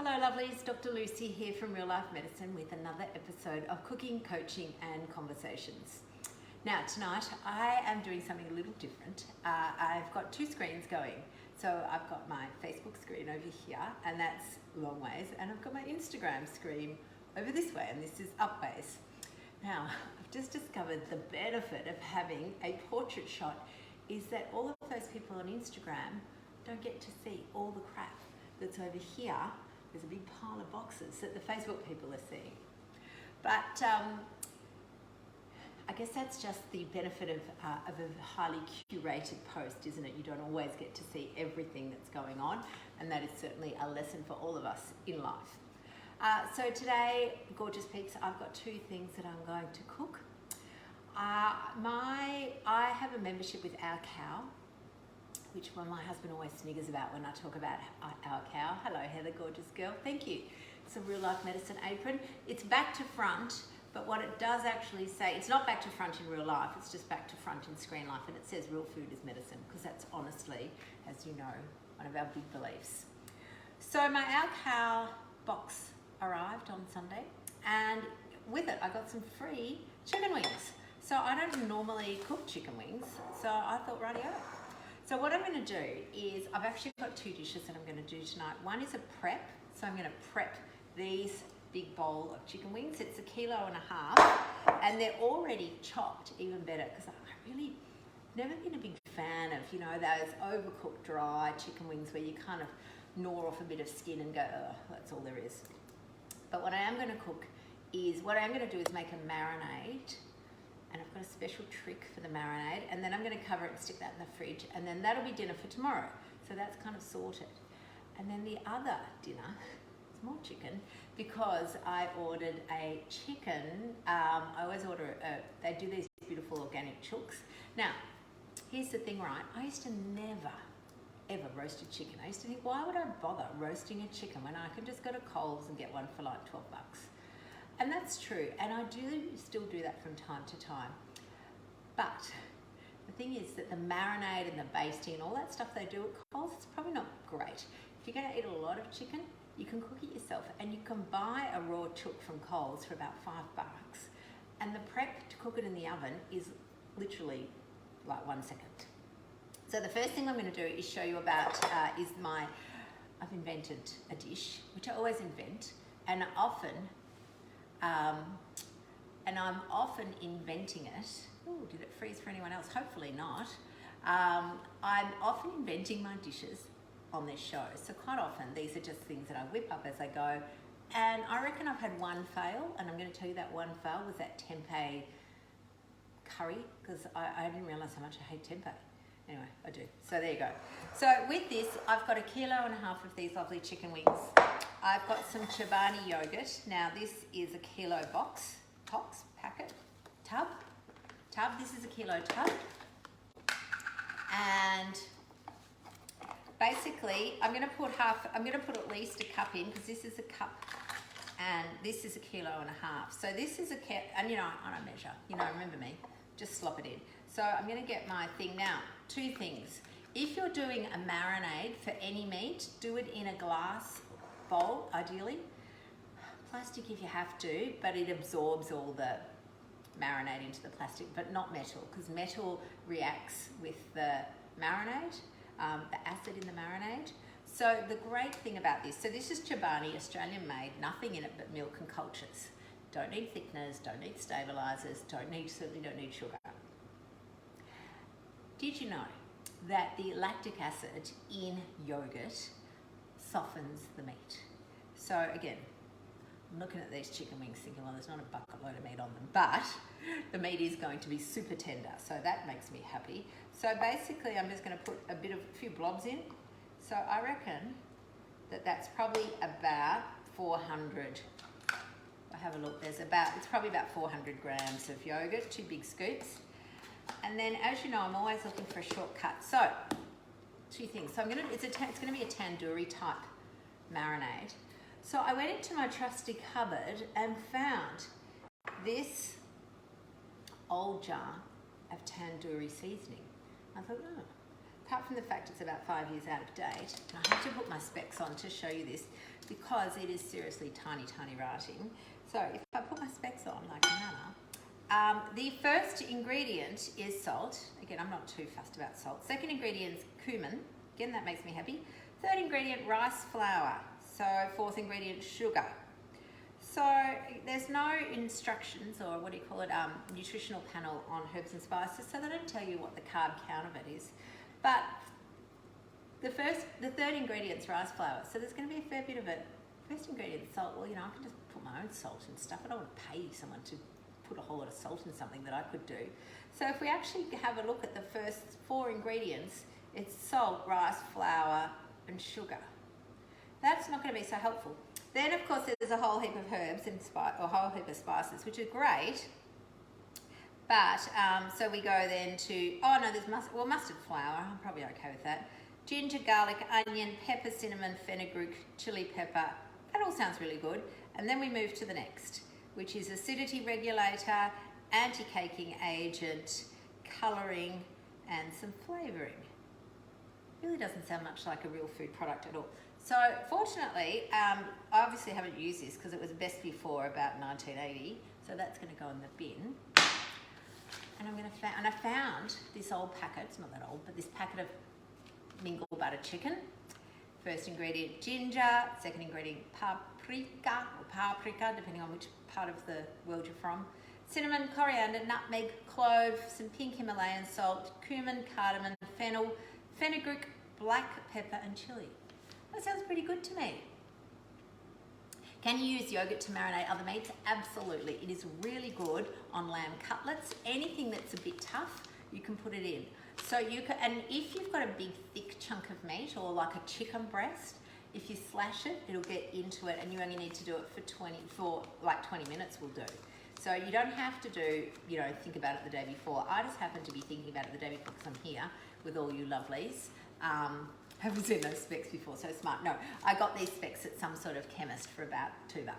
Hello lovelies, Dr. Lucy here from Real Life Medicine with another episode of Cooking, Coaching and Conversations. Now tonight I am doing something a little different. I've got two screens going. So I've got my Facebook screen over here and that's long ways, and I've got my Instagram screen over this way and this is up ways. Now I've just discovered the benefit of having a portrait shot is that all of those people on Instagram don't get to see all the crap that's over here. There's a big pile of boxes that the Facebook people are seeing. But I guess that's just the benefit of a highly curated post, isn't it? You don't always get to see everything that's going on, and that is certainly a lesson for all of us in life. So today, gorgeous peeps, I've got two things that I'm going to cook. I have a membership with Our Cow, which my husband always sniggers about when I talk about Our Cow. Hello, Heather, gorgeous girl. Thank you. It's a Real Life Medicine apron. It's back to front, but what it does actually say, it's not back to front in real life, it's just back to front in screen life, and it says real food is medicine, because that's honestly, as you know, one of our big beliefs. So my Our Cow box arrived on Sunday, and with it I got some free chicken wings. So I don't normally cook chicken wings, so I thought, rightio. So what I'm going to do is, I've actually got two dishes that I'm going to do tonight. One is a prep, so I'm going to prep these big bowl of chicken wings. It's 1.5 kilos, and they're already chopped, even better, because I really never been a big fan of, you know, those overcooked dry chicken wings where you kind of gnaw off a bit of skin and go, oh, that's all there is. But what I am going to cook is, what I'm going to do is make a marinade. And I've got a special trick for the marinade, and then I'm going to cover it and stick that in the fridge, and then that'll be dinner for tomorrow. So that's kind of sorted. And then the other dinner is more chicken, because I ordered a chicken. I always order, they do these beautiful organic chooks. Now, here's the thing, right? I used to never, ever roast a chicken. I used to think, why would I bother roasting a chicken when I can just go to Coles and get one for like 12 bucks? And that's true, and I do still do that from time to time. But the thing is that the marinade and the basting and all that stuff they do at Coles, it's probably not great. If you're going to eat a lot of chicken, you can cook it yourself, and you can buy a raw chook from Coles for about $5. And the prep to cook it in the oven is literally like 1 second. So the first thing I'm going to do is show you about I've invented a dish, which I always invent, and I'm often inventing it. Oh, did it freeze for anyone else? Hopefully not. I'm often inventing my dishes on this show. So quite often, these are just things that I whip up as I go. And I reckon I've had one fail, and I'm going to tell you that one fail was that tempeh curry, because I didn't realise how much I hate tempeh. Anyway, I do. So there you go. So with this, I've got 1.5 kilos of these lovely chicken wings. I've got some Chobani yogurt. Now this is 1 kilo packet, tub. This is 1 kilo tub. And basically, I'm going to put at least a cup in, because this is a cup and this is 1.5 kilos. So this is and you know, I don't measure, you know, remember me, just slop it in. So I'm going to get my thing now. Two things. If you're doing a marinade for any meat, do it in a glass bowl, ideally. Plastic if you have to, but it absorbs all the marinade into the plastic, but not metal, because metal reacts with the marinade, the acid in the marinade. So the great thing about this, so this is Chobani, Australian made, nothing in it but milk and cultures. Don't need thickeners, don't need stabilizers, certainly don't need sugar. Did you know that the lactic acid in yogurt softens the meat? So again, I'm looking at these chicken wings thinking, well, there's not a bucket load of meat on them, but the meat is going to be super tender, so that makes me happy. So basically, I'm just going to put a few blobs in. So I reckon that that's probably about 400. I have a look. It's probably about 400 grams of yogurt, 2 big scoops. And then, as you know, I'm always looking for a shortcut. So, two things. So it's going to be a tandoori type marinade. So I went into my trusty cupboard and found this old jar of tandoori seasoning. I thought, oh, apart from the fact it's about 5 years out of date, and I have to put my specs on to show you this because it is seriously tiny, tiny writing. So if I put my specs on like Nana, the first ingredient is salt. Again, I'm not too fussed about salt. Second ingredient is cumin. Again, that makes me happy. Third ingredient, rice flour. So fourth ingredient, sugar. So there's no instructions, or what do you call it, nutritional panel on herbs and spices, so they don't tell you what the carb count of it is. But the third ingredient's rice flour, so there's going to be a fair bit of it. First ingredient, salt. Well, you know, I can just put my own salt and stuff. I don't want to pay someone to put a whole lot of salt in something that I could do. So if we actually have a look at the first 4 ingredients, it's salt, rice, flour, and sugar. That's not going to be so helpful. Then, of course, there's a whole heap of herbs and a whole heap of spices, which are great. But, so we go then to, oh no, there's mustard flour. I'm probably okay with that. Ginger, garlic, onion, pepper, cinnamon, fenugreek, chili pepper. That all sounds really good. And then we move to the next, which is acidity regulator, anti-caking agent, colouring, and some flavouring. Really doesn't sound much like a real food product at all. So fortunately, I obviously haven't used this because it was best before about 1980. So that's going to go in the bin. And I found this old packet. It's not that old, but this packet of Mingle butter chicken. First ingredient, ginger. Second ingredient, paprika, depending on which part of the world you're from. Cinnamon, coriander, nutmeg, clove, some pink Himalayan salt, cumin, cardamom, fennel, fenugreek, black pepper, and chili. That sounds pretty good to me. Can you use yogurt to marinate other meats? Absolutely. It is really good on lamb cutlets. Anything that's a bit tough, you can put it in. So you can, and if you've got a big thick chunk of meat or like a chicken breast, if you slash it, it'll get into it, and you only need to do it for like 20 minutes will do. So you don't have to do, you know, think about it the day before. I just happen to be thinking about it the day before because I'm here with all you lovelies. Haven't seen those specs before, so smart. No, I got these specs at some sort of chemist for about $2.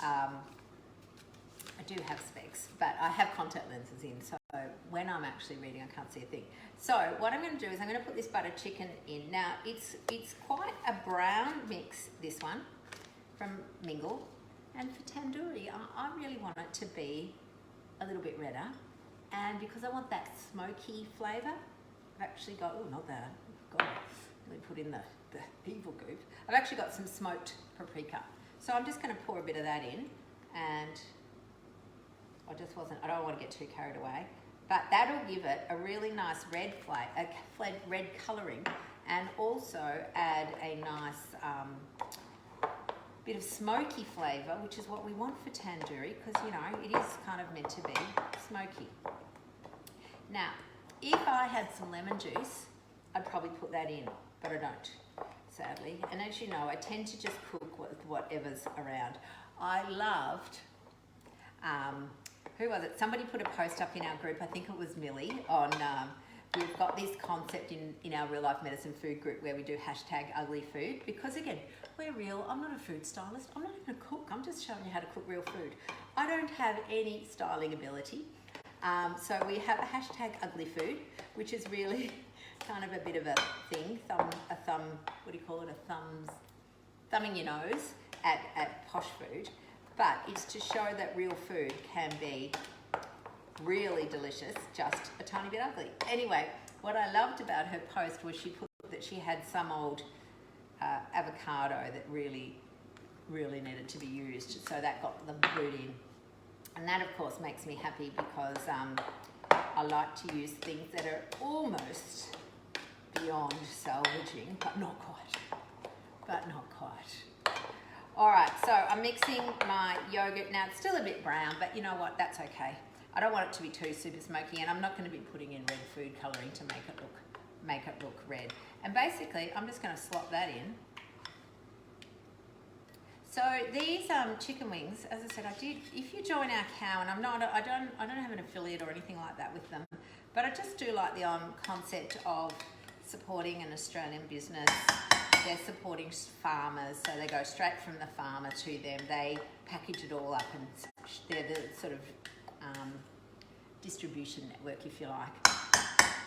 I do have specs, but I have contact lenses in, so when I'm actually reading, I can't see a thing. So what I'm going to do is I'm going to put this butter chicken in. Now, it's quite a brown mix, this one, from Mingle. And for tandoori, I really want it to be a little bit redder. And because I want that smoky flavour, I've actually got, oh, not that, God, let me put in the evil goop. I've actually got some smoked paprika. So I'm just going to pour a bit of that in, and I don't want to get too carried away, but that'll give it a really nice red red colouring, and also add a nice bit of smoky flavour, which is what we want for tandoori, because, you know, it is kind of meant to be smoky. Now, if I had some lemon juice, I'd probably put that in, but I don't, sadly. And as you know, I tend to just cook with whatever's around. I loved, who was it? Somebody put a post up in our group, I think it was Millie, on we've got this concept in our real life medicine food group where we do #uglyfood, because again, we're real. I'm not a food stylist. I'm not even a cook. I'm just showing you how to cook real food. I don't have any styling ability. So we have a #uglyfood, which is really kind of a bit of a thing, what do you call it? Thumbing your nose at posh food. But it's to show that real food can be really delicious, just a tiny bit ugly. Anyway, what I loved about her post was she put that she had some old avocado that really needed to be used, so that got the food in. And that, of course, makes me happy because I like to use things that are almost beyond salvaging, but not quite. All right, so I'm mixing my yogurt. Now, it's still a bit brown, but you know what? That's okay. I don't want it to be too super smoky, and I'm not going to be putting in red food colouring to make it look red. And basically, I'm just going to slot that in. So these chicken wings, as I said, I did. If you join our cow, and I don't have an affiliate or anything like that with them, but I just do like the concept of supporting an Australian business. They're supporting farmers, so they go straight from the farmer to them. They package it all up, and they're the sort of distribution network, if you like.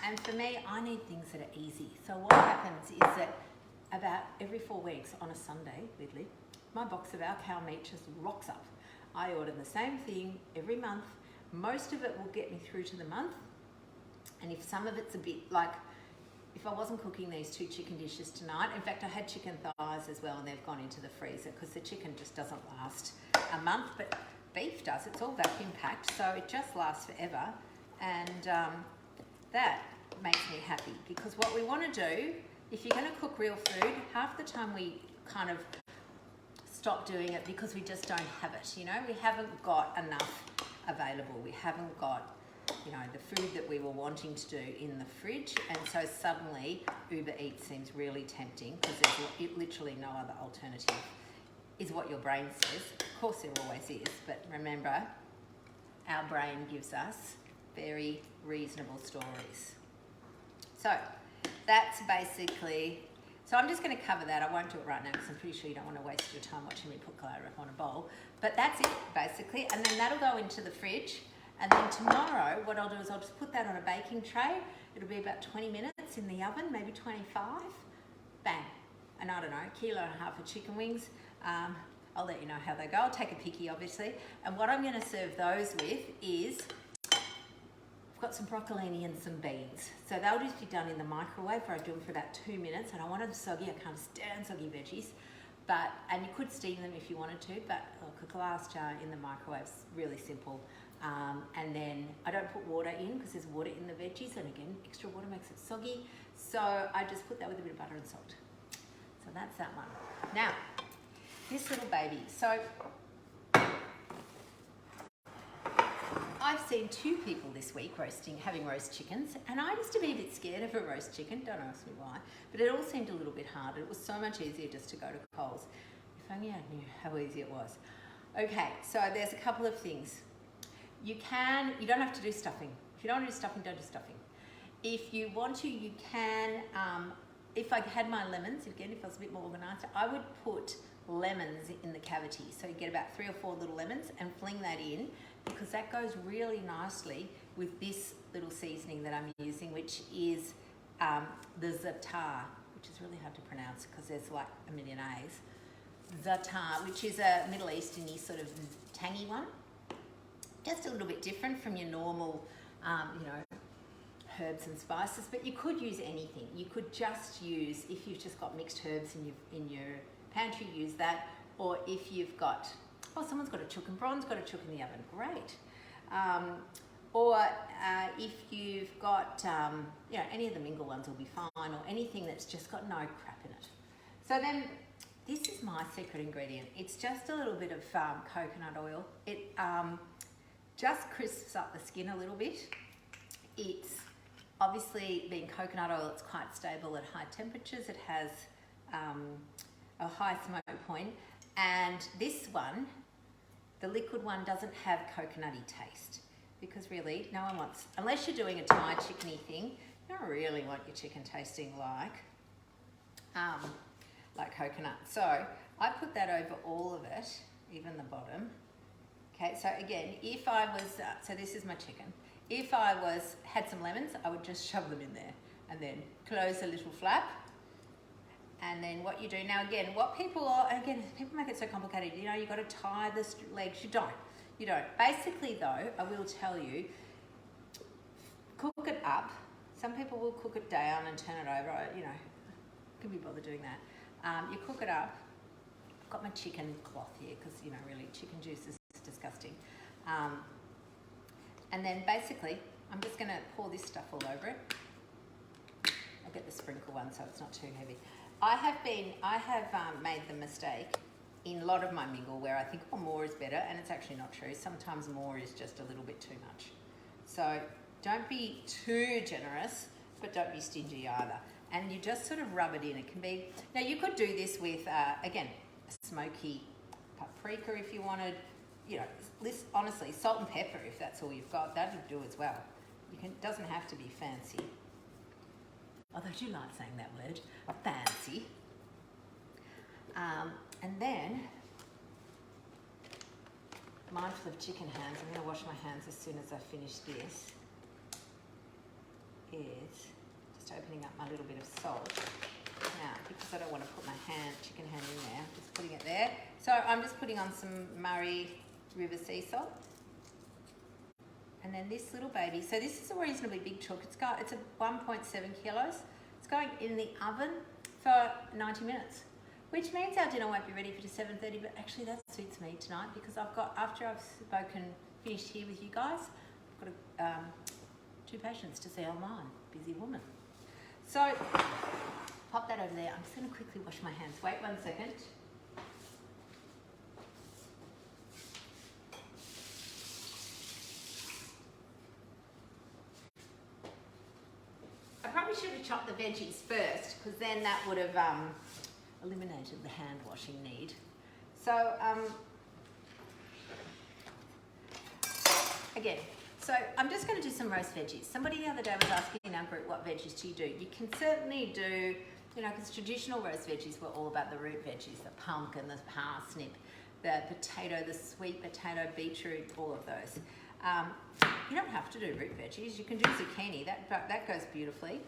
And for me, I need things that are easy. So what happens is that about every 4 weeks on a Sunday, weirdly, my box of our cow meat just rocks up. I order the same thing every month. Most of it will get me through to the month. And if some of it's a bit like, if I wasn't cooking these 2 chicken dishes tonight, in fact, I had chicken thighs as well, and they've gone into the freezer because the chicken just doesn't last a month, but beef does. It's all vacuum packed, so it just lasts forever. And that makes me happy, because what we want to do, if you're going to cook real food, half the time we kind of stop doing it because we just don't have it. You know, we haven't got enough available. We haven't got, you know, the food that we were wanting to do in the fridge, and so suddenly Uber Eats seems really tempting because there's literally no other alternative, is what your brain says. Of course there always is, but remember, our brain gives us very reasonable stories. So that's basically, so I'm just going to cover that. I won't do it right now because I'm pretty sure you don't want to waste your time watching me put claret on a bowl, but that's it basically, and then that'll go into the fridge. And then tomorrow, what I'll do is I'll just put that on a baking tray. It'll be about 20 minutes in the oven, maybe 25. Bang. And I don't know, 1.5 kilos of chicken wings. I'll let you know how they go. I'll take a picky, obviously. And what I'm going to serve those with is, I've got some broccolini and some beans. So they'll just be done in the microwave, where I do them for about 2 minutes. And I want them soggy. I can't stand soggy veggies. And you could steam them if you wanted to, but I'll cook a glass jar in the microwave. It's really simple. And then I don't put water in because there's water in the veggies, and again, extra water makes it soggy. So I just put that with a bit of butter and salt. So that's that one. Now, this little baby. So I've seen 2 people this week having roast chickens, and I used to be a bit scared of a roast chicken, don't ask me why, but it all seemed a little bit harder. It was so much easier just to go to Coles. If only I knew how easy it was. Okay, so there's a couple of things. You don't have to do stuffing. If you don't want to do stuffing, don't do stuffing. If you want to, you can, if I had my lemons, again, if I was a bit more organised, I would put lemons in the cavity. So you get about 3 or 4 little lemons and fling that in, because that goes really nicely with this little seasoning that I'm using, which is the za'atar, which is really hard to pronounce because there's like a million A's. Za'atar, which is a Middle Eastern-y sort of tangy one. Just a little bit different from your normal, you know, herbs and spices, but you could use anything. You could just use, if you've just got mixed herbs in your pantry, use that. Or if you've got, oh, someone's got a chook and bronze, got a chook in the oven, great. Or if you've got, you know, any of the mingle ones will be fine, or anything that's just got no crap in it. So then, this is my secret ingredient. It's just a little bit of coconut oil. It just crisps up the skin a little bit. It's obviously, being coconut oil, it's quite stable at high temperatures. It has a high smoke point. And this one, the liquid one, doesn't have coconutty taste, because really no one wants, unless you're doing a Thai chickeny thing, you don't really want your chicken tasting like coconut. So I put that over all of it, even the bottom. Okay, so again, if I was, so this is my chicken. If I had some lemons, I would just shove them in there and then close a little flap. And then what you do, now again, people make it so complicated. You know, you've got to tie the legs. You don't. Basically though, I will tell you, cook it up. Some people will cook it down and turn it over. You know, can be bothered doing that. You cook it up. I've got my chicken cloth here because, you know, really chicken juice is disgusting. And then basically, I'm just going to pour this stuff all over it. I'll get the sprinkle one so it's not too heavy. I have made the mistake in a lot of my mingle where I think, oh, more is better, and it's actually not true. Sometimes more is just a little bit too much. So don't be too generous, but don't be stingy either. And you just sort of rub it in. It can be, now you could do this with, again, a smoky paprika if you wanted. You know, honestly, salt and pepper, if that's all you've got, that'll do as well. It doesn't have to be fancy. Although I do like saying that word, fancy. And then, mindful of chicken hands, I'm going to wash my hands as soon as I finish this. is just opening up my little bit of salt. Now, because I don't want to put my chicken hand in there, I'm just putting it there. So I'm just putting on some Murray River sea salt. And then this little baby, so this is a reasonably big chook. It's a 1.7 kilos. It's going in the oven for 90 minutes, which means our dinner won't be ready for 7:30, but actually that suits me tonight because after I've finished here with you guys, I've got 2 patients to see online, busy woman. So pop that over there. I'm just gonna quickly wash my hands. Wait 1 second. I probably should have chopped the veggies first because then that would have eliminated the hand washing need. So again, so I'm just going to do some roast veggies. Somebody the other day was asking in our group, what veggies do you do? You can certainly do, because traditional roast veggies were all about the root veggies, the pumpkin, the parsnip, the potato, the sweet potato, beetroot, all of those. You don't have to do root veggies. You can do zucchini. That goes beautifully,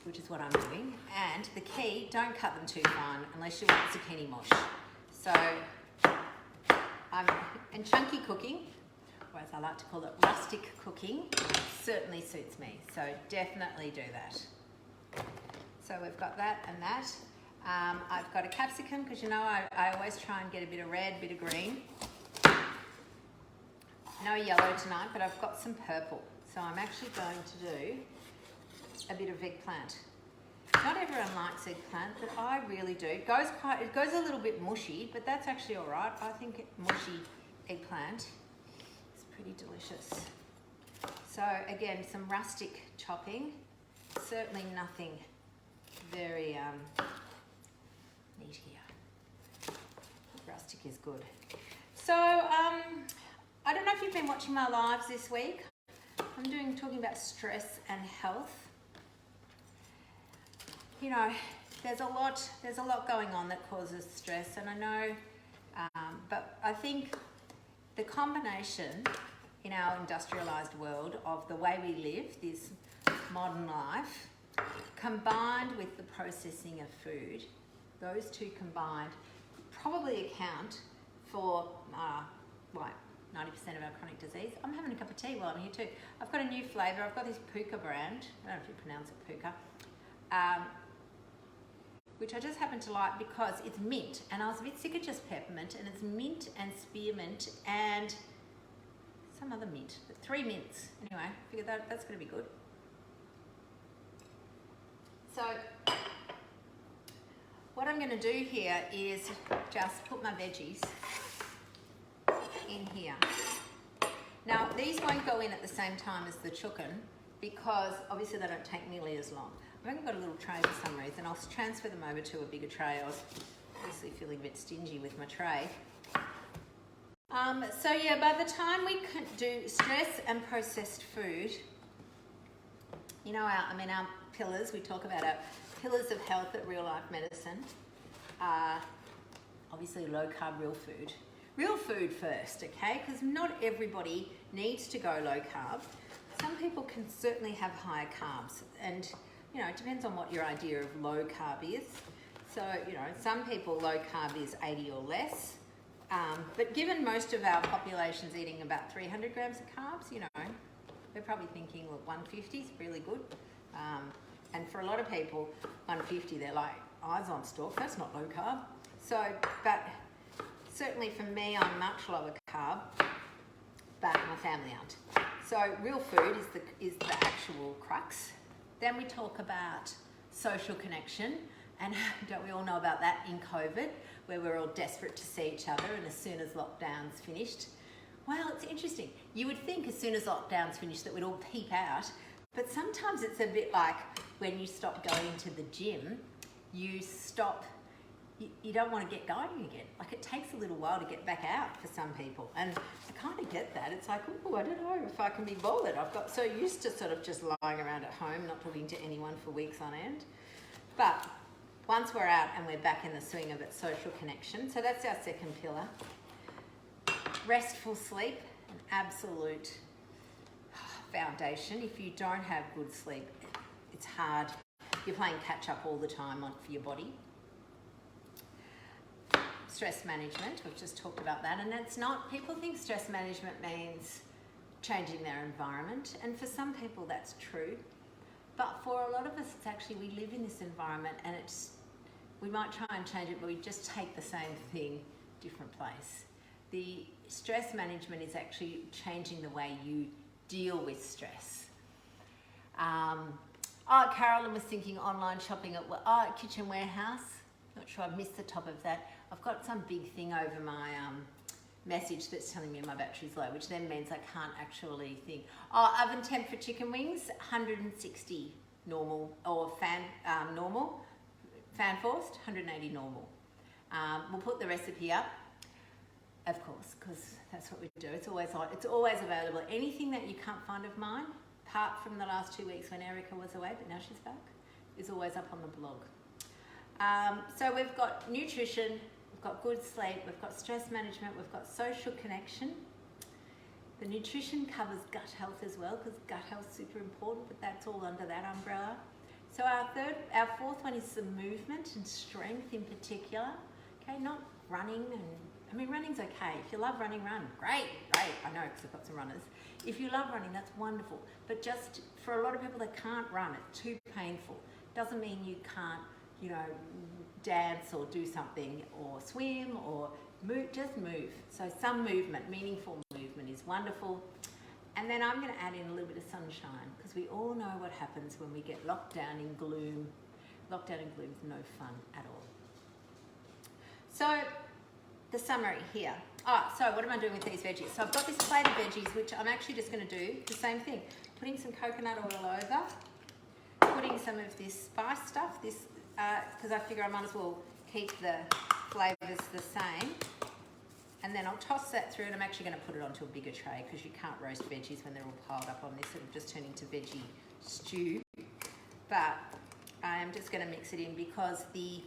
which is what I'm doing. And the key, don't cut them too fine unless you want zucchini mush. So, and chunky cooking, or as I like to call it, rustic cooking, certainly suits me. So definitely do that. So we've got that and that. I've got a capsicum because I always try and get a bit of red, bit of green. No yellow tonight, but I've got some purple. So I'm actually going to do a bit of eggplant. Not everyone likes eggplant, but I really do. It goes a little bit mushy, but that's actually all right. I think mushy eggplant is pretty delicious. So again, some rustic chopping. Certainly nothing very neat here. Rustic is good. So I don't know if you've been watching my lives this week. I'm talking about stress and health. There's a lot going on that causes stress, and I know, but I think the combination in our industrialized world of the way we live, this modern life, combined with the processing of food, those two combined probably account for 90% of our chronic disease. I'm having a cup of tea while I'm here too. I've got a new flavour. I've got this Puka brand. I don't know if you pronounce it Puka. Which I just happen to like because it's mint. And I was a bit sick of just peppermint. And it's mint and spearmint and some other mint. But 3 mints. Anyway, I figured that's going to be good. So what I'm going to do here is just put my veggies in here. Now these won't go in at the same time as the chicken because obviously they don't take nearly as long. I've only got a little tray for some reason. I'll transfer them over to a bigger tray. I was obviously feeling a bit stingy with my tray. So yeah, by the time we can do stress and processed food, our pillars, we talk about our pillars of health at Real Life Medicine are obviously low carb, real food. Real food first, okay? Because not everybody needs to go low carb. Some people can certainly have higher carbs, and it depends on what your idea of low carb is. So, some people low carb is 80 or less. But given most of our population's eating about 300 grams of carbs, we're probably thinking, look, 150 is really good. And for a lot of people, 150, they're like, eyes on stalk, that's not low carb. So, but certainly for me, I'm much lower carb, but my family aren't. So real food is the actual crux. Then we talk about social connection, and don't we all know about that in COVID, where we're all desperate to see each other, and as soon as lockdown's finished, well, it's interesting. You would think as soon as lockdown's finished that we'd all peep out, but sometimes it's a bit like when you stop going to the gym, you don't want to get going again. Like it takes a little while to get back out for some people. And I kind of get that. It's like, oh, I don't know if I can be bothered. I've got so used to sort of just lying around at home, not talking to anyone for weeks on end. But once we're out and we're back in the swing of it, social connection. So that's our second pillar. Restful sleep, an absolute foundation. If you don't have good sleep, it's hard. You're playing catch up all the time for your body. Stress management, we've just talked about that, and it's not, people think stress management means changing their environment, and for some people that's true, but for a lot of us it's actually, we live in this environment and we might try and change it, but we just take the same thing, different place. The stress management is actually changing the way you deal with stress. Carolyn was thinking online shopping at Kitchen Warehouse. Not sure, I've missed the top of that. I've got some big thing over my message that's telling me my battery's low, which then means I can't actually think. Oven temp for chicken wings, 160 normal, or normal, fan forced, 180 normal. We'll put the recipe up, of course, because that's what we do. It's always available. Anything that you can't find of mine, apart from the last 2 weeks when Erica was away, but now she's back, is always up on the blog. So we've got nutrition, we've got good sleep, we've got stress management, we've got social connection. The nutrition covers gut health as well, because gut health is super important, but that's all under that umbrella. So our fourth one is some movement and strength in particular. Okay, not running, running's okay. If you love running, run. Great. I know, because I've got some runners. If you love running, that's wonderful. But just for a lot of people that can't run, it's too painful. Doesn't mean you can't, dance or do something or swim or move, just move. So some movement, meaningful movement is wonderful. And then I'm going to add in a little bit of sunshine, because we all know what happens when we get locked down in gloom. Lockdown in gloom is no fun at all. So the summary here. So what am I doing with these veggies? So I've got this plate of veggies, which I'm actually just going to do the same thing. Putting some coconut oil over, putting some of this spice stuff, because I figure I might as well keep the flavours the same. And then I'll toss that through, and I'm actually going to put it onto a bigger tray, because you can't roast veggies when they're all piled up on this. It'll just turn into veggie stew. But I am just going to mix it in, because the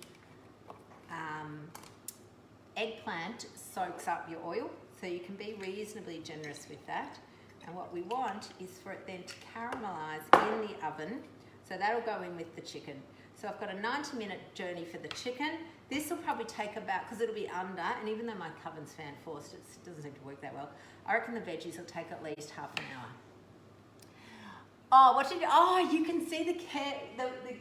eggplant soaks up your oil, so you can be reasonably generous with that. And what we want is for it then to caramelise in the oven, so that'll go in with the chicken. So I've got a 90-minute journey for the chicken. This will probably take about, because it'll be under, and even though my oven's fan forced, it doesn't seem to work that well, I reckon the veggies will take at least half an hour. You can see the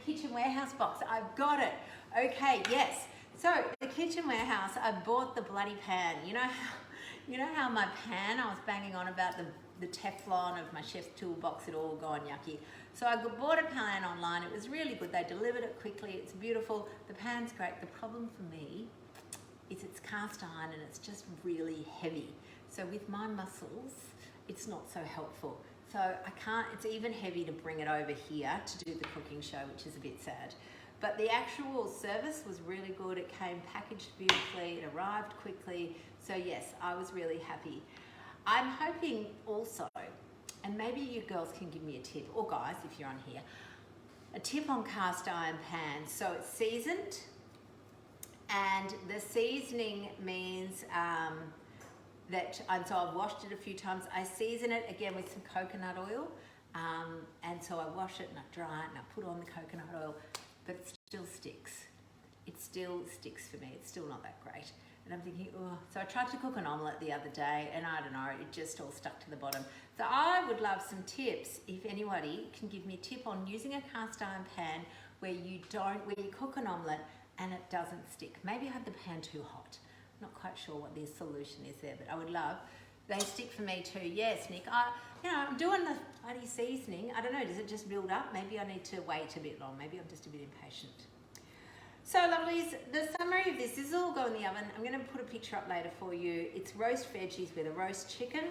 Kitchen Warehouse box. I've got it. Okay, yes. So the Kitchen Warehouse, I bought the bloody pan. You know how my pan, I was banging on about the Teflon of my chef's toolbox, it all gone yucky. So I bought a pan online. It was really good. They delivered it quickly. It's beautiful. The pan's great. The problem for me is it's cast iron and it's just really heavy. So with my muscles, it's not so helpful. So I can't, it's even heavy to bring it over here to do the cooking show, which is a bit sad. But the actual service was really good. It came packaged beautifully. It arrived quickly. So yes, I was really happy. I'm hoping also, and maybe you girls can give me a tip, or guys, if you're on here, a tip on cast iron pans. So it's seasoned, and the seasoning means so I've washed it a few times. I season it again with some coconut oil, and so I wash it and I dry it and I put on the coconut oil, but it still sticks. It still sticks for me. It's still not that great. And I'm thinking, so I tried to cook an omelette the other day, and I don't know, it just all stuck to the bottom. So I would love some tips, if anybody can give me a tip on using a cast iron pan where you cook an omelette and it doesn't stick. Maybe I had the pan too hot. Not quite sure what the solution is there, but I would love. They stick for me too. Yes, Nick. I'm doing the bloody seasoning. I don't know. Does it just build up? Maybe I need to wait a bit long. Maybe I'm just a bit impatient. So lovelies, the summary of this will all go in the oven. I'm going to put a picture up later for you. It's roast veggies with a roast chicken.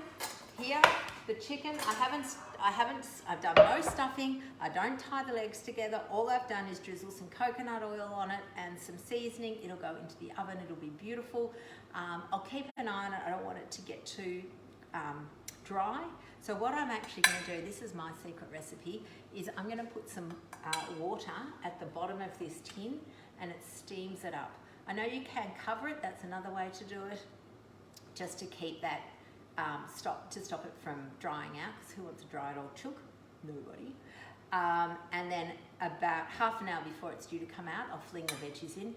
Here, the chicken, I've done no stuffing. I don't tie the legs together. All I've done is drizzle some coconut oil on it and some seasoning. It'll go into the oven. It'll be beautiful. I'll keep an eye on it. I don't want it to get too dry. So what I'm actually going to do, this is my secret recipe, is I'm going to put some water at the bottom of this tin, and it steams it up. I know you can cover it. That's another way to do it, just to keep that to stop it from drying out, because who wants a dried old chook? Nobody. And then about half an hour before it's due to come out, I'll fling the veggies in.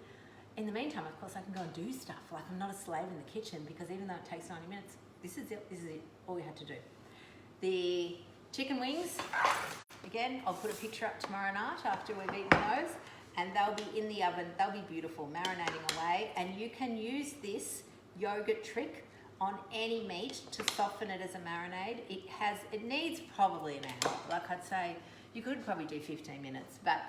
In the meantime, of course, I can go and do stuff. Like, I'm not a slave in the kitchen, because even though it takes 90 minutes, this is it, all we had to do. The chicken wings, again, I'll put a picture up tomorrow night after we've eaten those, and they'll be in the oven. They'll be beautiful, marinating away. And you can use this yogurt trick on any meat to soften it as a marinade. It needs probably an hour. Like, I'd say you could probably do 15 minutes, but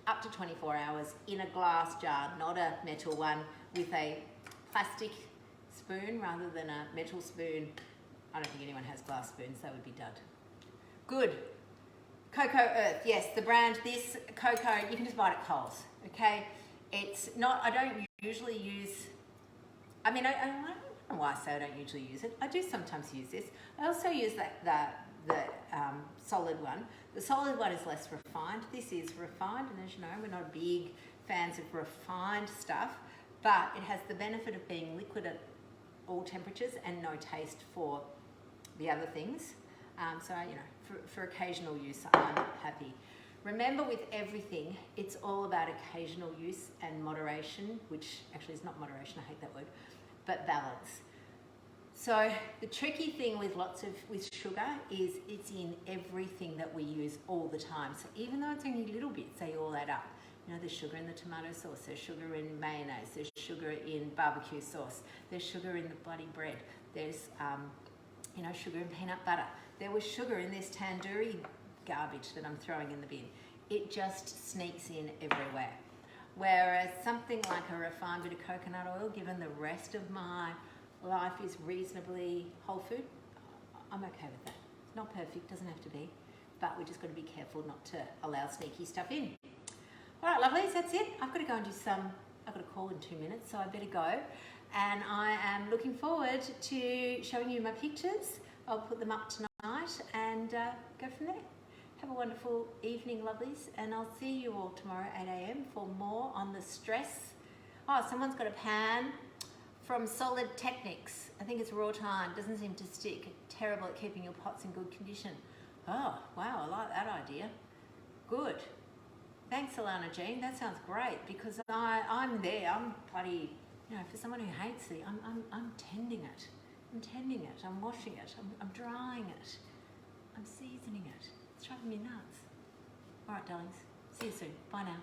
up to 24 hours in a glass jar, not a metal one, with a plastic spoon rather than a metal spoon. I don't think anyone has glass spoons, they would be dud. Good. Cocoa Earth, yes, the brand, this cocoa, you can just buy it at Coles, okay? It's not, I don't usually use, I don't know why I say I don't usually use it. I do sometimes use this. I also use the solid one. The solid one is less refined. This is refined, and as you know, we're not big fans of refined stuff, but it has the benefit of being liquid at all temperatures and no taste for the other things. So, for occasional use, I'm happy. Remember, with everything, it's all about occasional use and moderation, which actually is not moderation, I hate that word, but balance. So the tricky thing with sugar is it's in everything that we use all the time. So even though it's only little bits, they all add up. There's sugar in the tomato sauce, there's sugar in mayonnaise, there's sugar in barbecue sauce, there's sugar in the bloody bread, there's sugar in peanut butter. There was sugar in this tandoori garbage that I'm throwing in the bin. It just sneaks in everywhere. Whereas something like a refined bit of coconut oil, given the rest of my life is reasonably whole food, I'm okay with that. It's not perfect, doesn't have to be, but we just got to be careful not to allow sneaky stuff in. All right, lovelies, that's it. I've got to go and I've got a call in 2 minutes, so I better go. And I am looking forward to showing you my pictures. I'll put them up tonight and go from there. Have a wonderful evening, lovelies, and I'll see you all tomorrow at 8 a.m. for more on the stress. Oh, someone's got a pan from Solid Techniques. I think it's raw time, doesn't seem to stick. Terrible at keeping your pots in good condition. Oh, wow, I like that idea. Good. Thanks, Alana Jean. That sounds great, because I'm there. I'm bloody, for someone who hates it, I'm tending it. I'm tending it. I'm washing it. I'm drying it. I'm seasoning it. It's driving me nuts. All right, darlings. See you soon. Bye now.